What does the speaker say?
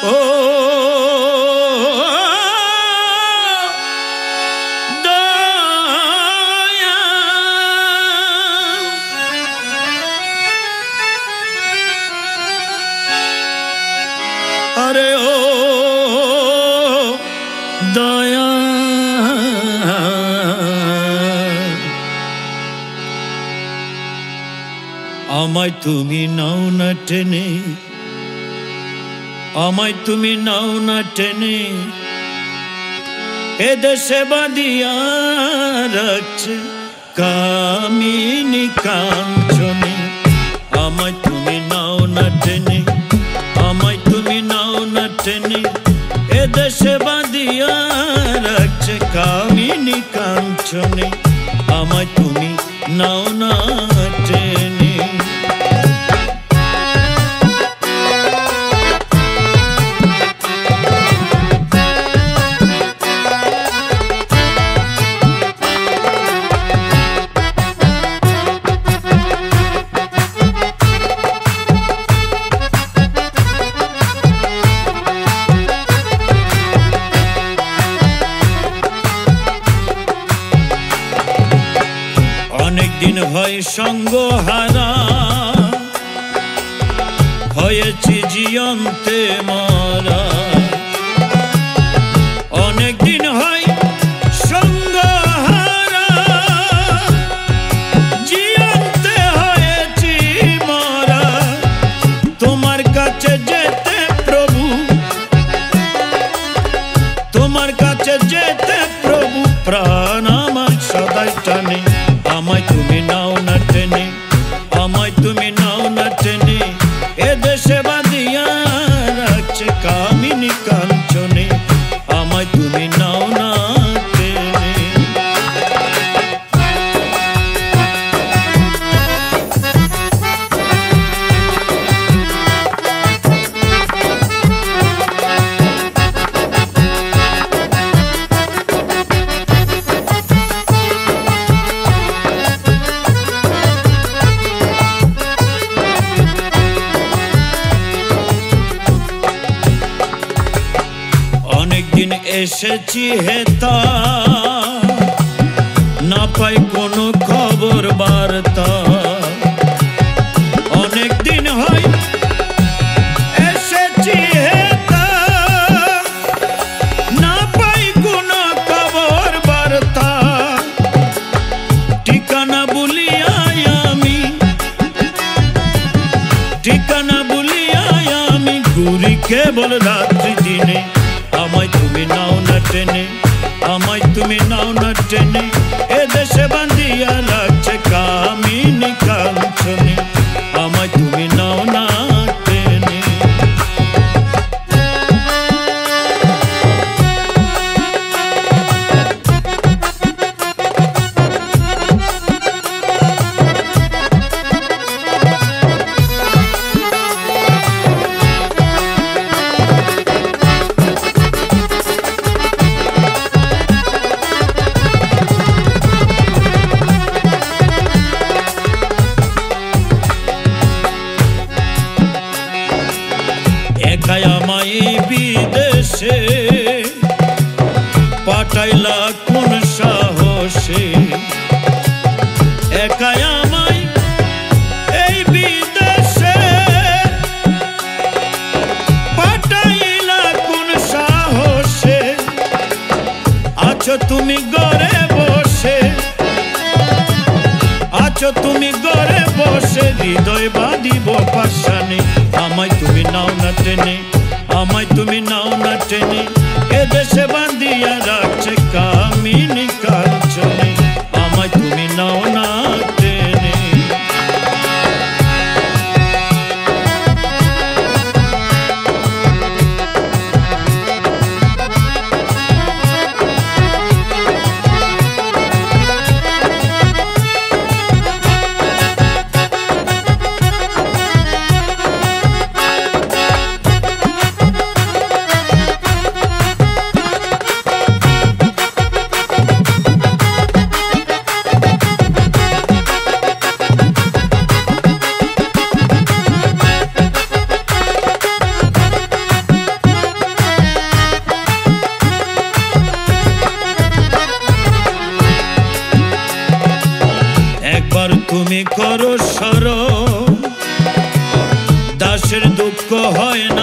ও দয়া আরে ও দয়া আমায় তুমি নাও না টেনে আমায় তুমি নাও না টেনে এদেশে বাঁধিয়া রাখছে কামিনী কাঞ্চনে আমায় তুমি নাও না টেনে আমায় তুমি নাও না টেনে এদেশে বাঁধিয়া রাখছে কামিনী কাঞ্চনে আমায় তুমি নাও না টেনে অনেকদিন হয় সঙ্গ হারা হয়েছি জিয়ন্তে মারা অনেকদিন হয় সঙ্গ হারা জিয়ন্তে হয়েছি মারা তোমার কাছে যেতে প্রভু তোমার কাছে যেতে প্রভু প্রাণ আমার সদাই টানে আমায় তুমি নাও না টেনে আমায় তুমি নাও না টেনে এদেশে বাঁধিয়া রাখছে কামিনী কাঞ্চনে আমায় তুমি নাও না টেনে অনেকদিন এসেছি হেতা না পাই কোনো খবর বার্তা অনেকদিন হয় এসেছি হেতা না পাই কোনো খবর বার্তা ঠিকানা ভুলিয়াই আমি ঠিকানা ভুলিয়াই আমি ঘুরি কেবল রাত্রি দিনে আমায় তুমি নাও না টেনে আমায় তুমি নাও না টেনে এদেশে বাঁধিয়া রাখছে কামিনী কাঞ্চনে আমায় তুমি নাও না টেনে একাই আমায় বিদেশে পাঠাইলা কোন সাহসে একাই আমায় এই বিদেশে পাঠাইলা কোন সাহসে আছো তুমি ঘরে বসে আছো তুমি ঘরে বসে হৃদয় বাঁধিব পাশানে আমায় তুমি নাও না টেনে আমায় তুমি নাও না টেনে এদেশে বাঁধিয়া রাখছে কামিনী কাঞ্চনে আমায় তুমি নাও না টেনে দুঃখ হয়